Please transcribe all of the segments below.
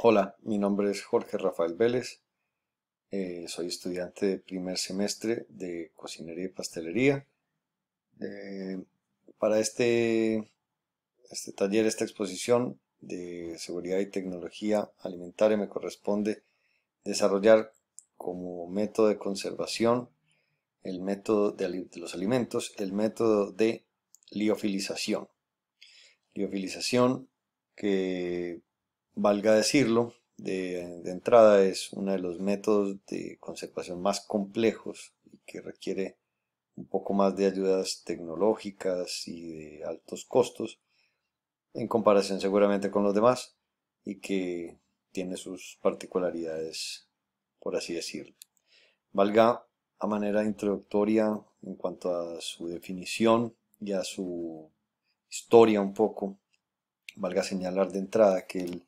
Hola, mi nombre es Jorge Rafael Vélez, soy estudiante de primer semestre de cocinería y pastelería. Eh, para este taller, esta exposición de seguridad y tecnología alimentaria me corresponde desarrollar como método de conservación el método de los alimentos, el método de liofilización. Liofilización que, valga decirlo, de entrada es uno de los métodos de conservación más complejos y que requiere un poco más de ayudas tecnológicas y de altos costos en comparación seguramente con los demás y que tiene sus particularidades, por así decirlo. Valga a manera introductoria en cuanto a su definición y a su historia un poco. Valga señalar de entrada que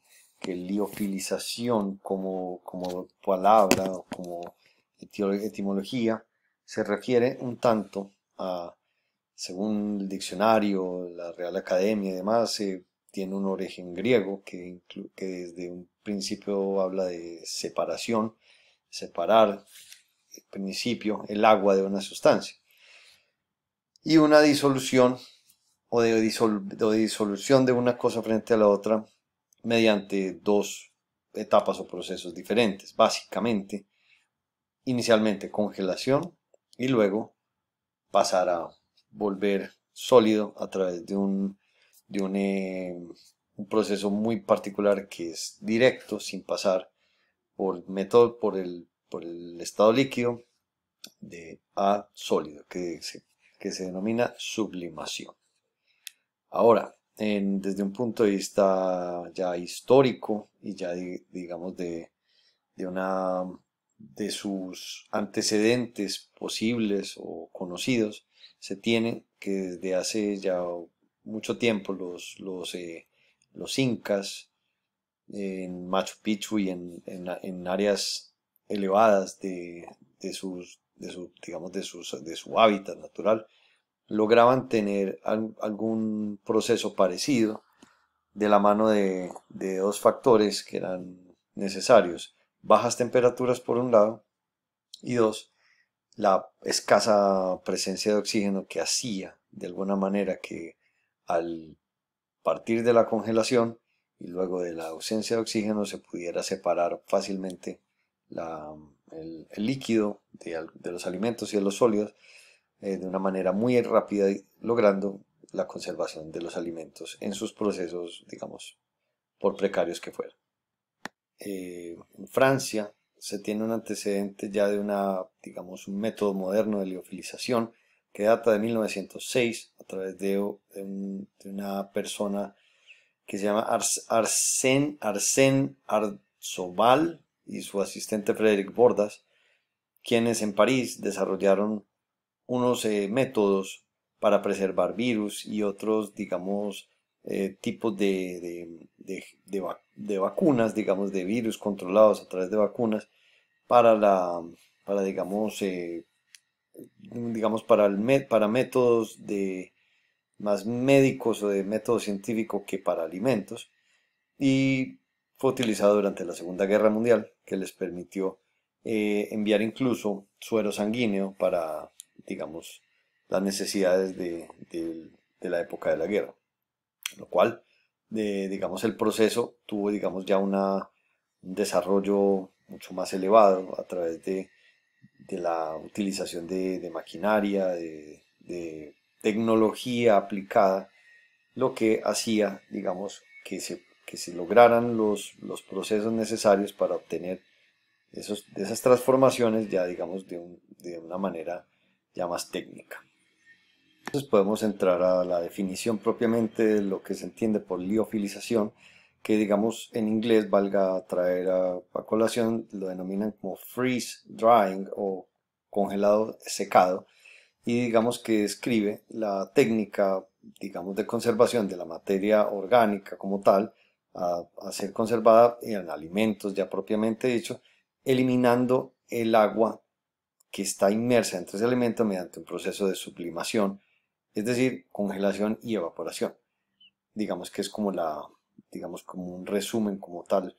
liofilización como palabra o como etimología se refiere un tanto a, según el diccionario, la Real Academia y demás, tiene un origen griego que desde un principio habla de separación, separar el principio, el agua de una sustancia, y una disolución o de disolución de una cosa frente a la otra mediante dos etapas o procesos diferentes. Básicamente, inicialmente congelación y luego pasar a volver sólido a través de un proceso muy particular que es directo, sin pasar por el estado líquido a sólido, que se denomina sublimación. Ahora, desde un punto de vista ya histórico y ya digamos de una de sus antecedentes posibles o conocidos, se tiene que desde hace ya mucho tiempo los incas en Machu Picchu y en áreas elevadas de su hábitat natural lograban tener algún proceso parecido de la mano de dos factores que eran necesarios: bajas temperaturas por un lado y dos, la escasa presencia de oxígeno, que hacía de alguna manera que al partir de la congelación y luego de la ausencia de oxígeno se pudiera separar fácilmente el líquido de los alimentos y de los sólidos de una manera muy rápida, logrando la conservación de los alimentos en sus procesos, digamos, por precarios que fueran. En Francia se tiene un antecedente ya digamos, un método moderno de liofilización que data de 1906 a través de una persona que se llama Arsène Arzoval y su asistente Frédéric Bordas, quienes en París desarrollaron unos métodos para preservar virus y otros, digamos, tipos de vacunas, digamos, de virus controlados a través de vacunas para digamos, para métodos más médicos o de método científico que para alimentos. Y fue utilizado durante la Segunda Guerra Mundial, que les permitió enviar incluso suero sanguíneo para, digamos, las necesidades de la época de la guerra. Lo cual, digamos, el proceso tuvo, digamos, ya un desarrollo mucho más elevado a través de la utilización de maquinaria, de tecnología aplicada, lo que hacía, digamos, que se lograran los procesos necesarios para obtener de esas transformaciones ya, digamos, de una manera ya más técnica. Entonces podemos entrar a la definición propiamente de lo que se entiende por liofilización, que, digamos, en inglés, valga traer a colación, lo denominan como freeze drying o congelado secado, y digamos que describe la técnica, digamos, de conservación de la materia orgánica como tal a ser conservada en alimentos ya propiamente dicho, eliminando el agua que está inmersa entre ese alimento mediante un proceso de sublimación, es decir, congelación y evaporación. Digamos que es digamos, como un resumen como tal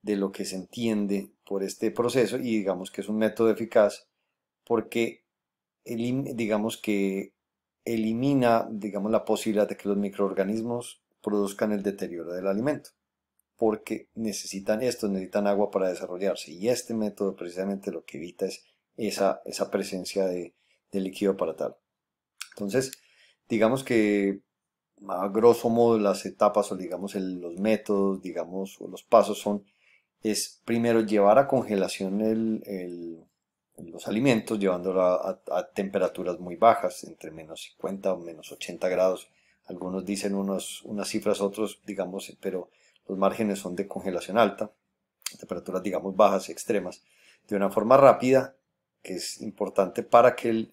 de lo que se entiende por este proceso, y digamos que es un método eficaz porque digamos que elimina, digamos, la posibilidad de que los microorganismos produzcan el deterioro del alimento, porque necesitan agua para desarrollarse, y este método precisamente lo que evita es esa presencia de líquido para tal. Entonces, digamos que a grosso modo las etapas o digamos los métodos, digamos, o los pasos es primero llevar a congelación los alimentos, llevándolo a temperaturas muy bajas, entre -50 o -80 grados. Algunos dicen unas cifras, otros, digamos, pero los márgenes son de congelación alta, temperaturas, digamos, bajas, extremas, de una forma rápida, que es importante para que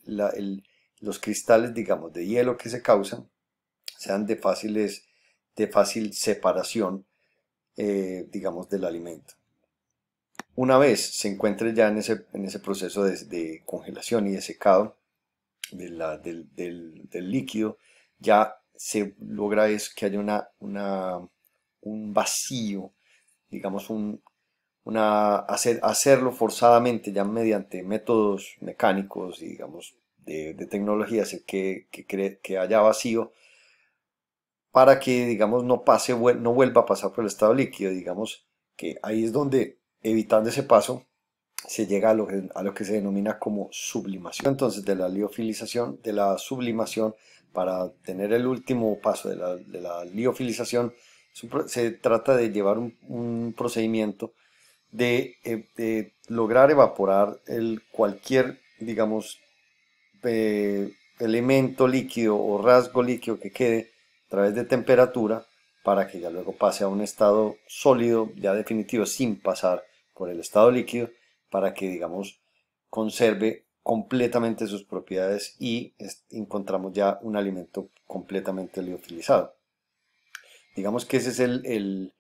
los cristales, digamos, de hielo que se causan sean de fácil separación, digamos, del alimento. Una vez se encuentre ya en ese proceso de congelación y de secado del líquido, ya se logra es que haya un vacío, digamos, hacerlo forzadamente ya mediante métodos mecánicos y digamos de tecnología, hacer que haya vacío para que digamos no vuelva a pasar por el estado líquido. Digamos que ahí es donde, evitando ese paso, se llega a lo que se denomina como sublimación. Entonces, de la liofilización, de la sublimación, para tener el último paso de la liofilización, se trata de llevar un procedimiento de lograr evaporar cualquier, digamos, elemento líquido o rasgo líquido que quede a través de temperatura, para que ya luego pase a un estado sólido, ya definitivo, sin pasar por el estado líquido, para que, digamos, conserve completamente sus propiedades y encontramos ya un alimento completamente liofilizado. Digamos que ese es el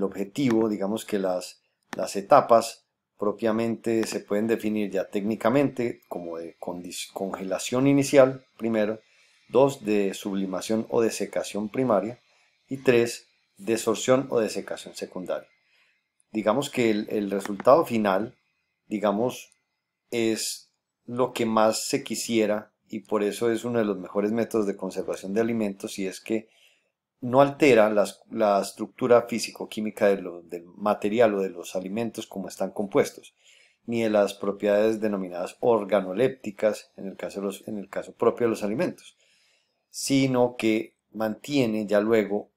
objetivo. Digamos que las etapas propiamente se pueden definir ya técnicamente como de congelación inicial, primero, 2, de sublimación o desecación primaria, y 3, desorción o desecación secundaria. Digamos que el resultado final, digamos, es lo que más se quisiera, y por eso es uno de los mejores métodos de conservación de alimentos, y es que no altera la estructura físico-química del material o de los alimentos como están compuestos, ni de las propiedades denominadas organolépticas en el caso propio de los alimentos, sino que mantiene ya luego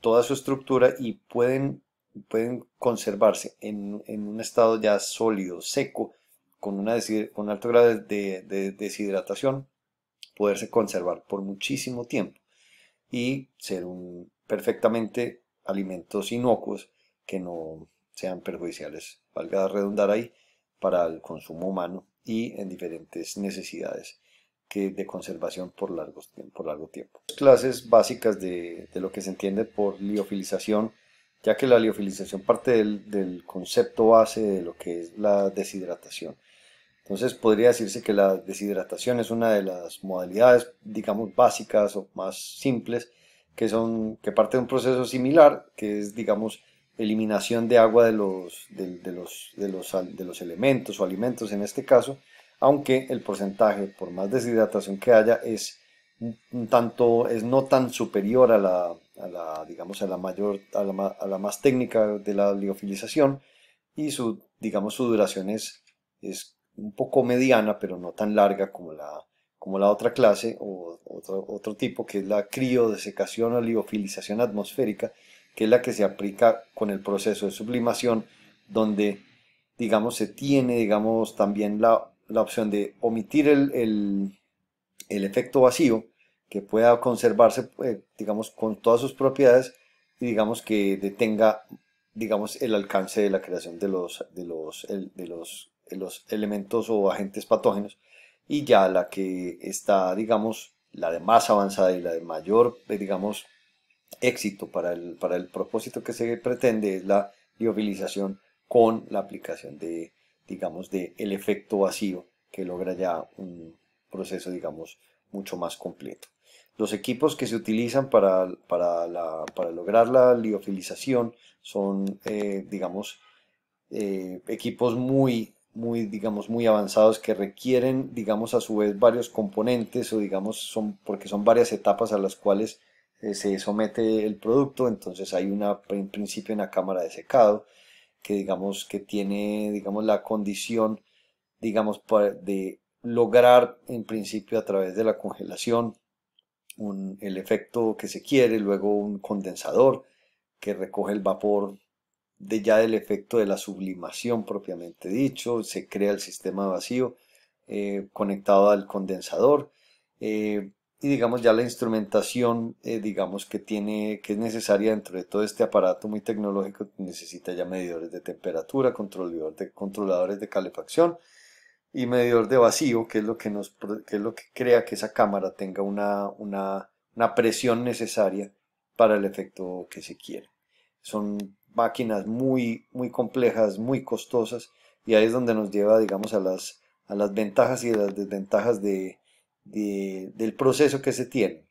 toda su estructura y pueden conservarse en un estado ya sólido, seco, con alto grado de deshidratación, poderse conservar por muchísimo tiempo y ser perfectamente alimentos inocuos que no sean perjudiciales, valga redundar ahí, para el consumo humano y en diferentes necesidades de conservación por largo tiempo. Clases básicas de lo que se entiende por liofilización, ya que la liofilización parte del concepto base de lo que es la deshidratación. Entonces podría decirse que la deshidratación es una de las modalidades, digamos, básicas o más simples, que parte de un proceso similar, que es, digamos, eliminación de agua de los elementos o alimentos en este caso, aunque el porcentaje, por más deshidratación que haya, es no tan superior digamos, a la más técnica de la liofilización, y digamos, su duración es un poco mediana, pero no tan larga como la otra clase o otro tipo, que es la criodesecación o liofilización atmosférica, que es la que se aplica con el proceso de sublimación, donde, digamos, se tiene, digamos, también la opción de omitir el efecto vacío, que pueda conservarse, digamos, con todas sus propiedades, y digamos que detenga, digamos, el alcance de la creación de los elementos o agentes patógenos, y ya la que está, digamos, la de más avanzada y la de mayor, digamos, éxito para el propósito que se pretende, es la liofilización con la aplicación digamos, el efecto vacío, que logra ya un proceso, digamos, mucho más completo. Los equipos que se utilizan para lograr la liofilización son, digamos, equipos digamos, muy avanzados que requieren, digamos, a su vez varios componentes o digamos, porque son varias etapas a las cuales se somete el producto. Entonces hay en principio una cámara de secado que digamos que tiene, digamos, la condición, digamos, de lograr en principio a través de la congelación el efecto que se quiere, luego un condensador que recoge el vapor ya del efecto de la sublimación propiamente dicho, se crea el sistema vacío conectado al condensador, y digamos ya la instrumentación digamos que es necesaria dentro de todo este aparato muy tecnológico. Necesita ya medidores de temperatura, controladores de calefacción y medidor de vacío, que es lo que es lo que crea que esa cámara tenga una presión necesaria para el efecto que se quiere. Son máquinas muy complejas, muy costosas, y ahí es donde nos lleva, digamos, a las ventajas y a las desventajas del proceso que se tiene.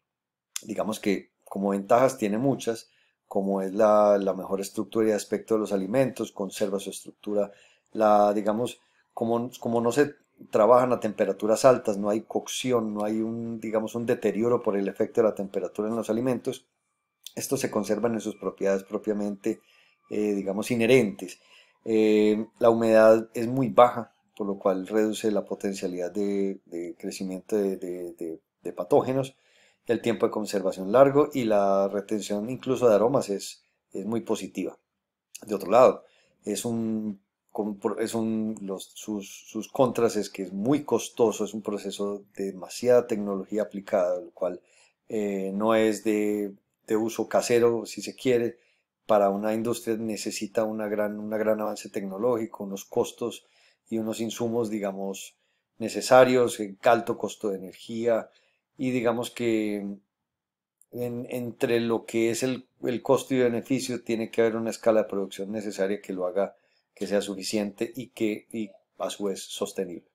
Digamos que como ventajas tiene muchas, como es la mejor estructura y aspecto de los alimentos, conserva su estructura, digamos, como no se trabajan a temperaturas altas, no hay cocción, no hay digamos, un deterioro por el efecto de la temperatura en los alimentos. Estos se conservan en sus propiedades propiamente, digamos, inherentes. La humedad es muy baja, por lo cual reduce la potencialidad de crecimiento de patógenos. El tiempo de conservación largo y la retención incluso de aromas es muy positiva. De otro lado, es un, sus contras es que es muy costoso, es un proceso de demasiada tecnología aplicada, lo cual no es de uso casero, si se quiere. Para una industria necesita un gran avance tecnológico, unos costos y unos insumos, digamos, necesarios, alto costo de energía, y digamos que entre lo que es el costo y beneficio tiene que haber una escala de producción necesaria que lo haga, que sea suficiente y a su vez sostenible.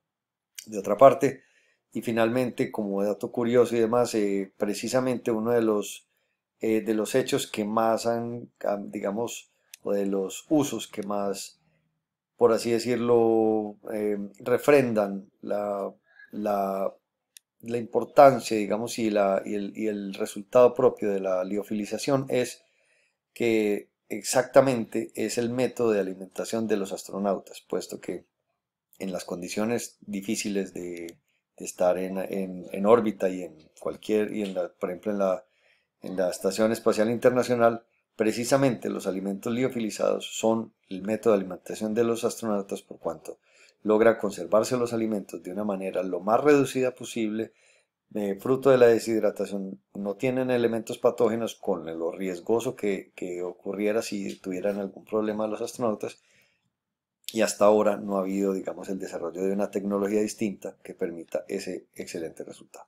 De otra parte, y finalmente, como dato curioso y demás, precisamente uno de los hechos que más digamos, o de los usos que más, por así decirlo, refrendan la, la importancia, digamos, y el resultado propio de la liofilización es que exactamente es el método de alimentación de los astronautas, puesto que en las condiciones difíciles de estar en órbita y en por ejemplo, en la Estación Espacial Internacional, precisamente los alimentos liofilizados son el método de alimentación de los astronautas, por cuanto logra conservarse los alimentos de una manera lo más reducida posible, fruto de la deshidratación. No tienen elementos patógenos, con lo riesgoso que ocurriera si tuvieran algún problema los astronautas, y hasta ahora no ha habido, digamos, el desarrollo de una tecnología distinta que permita ese excelente resultado.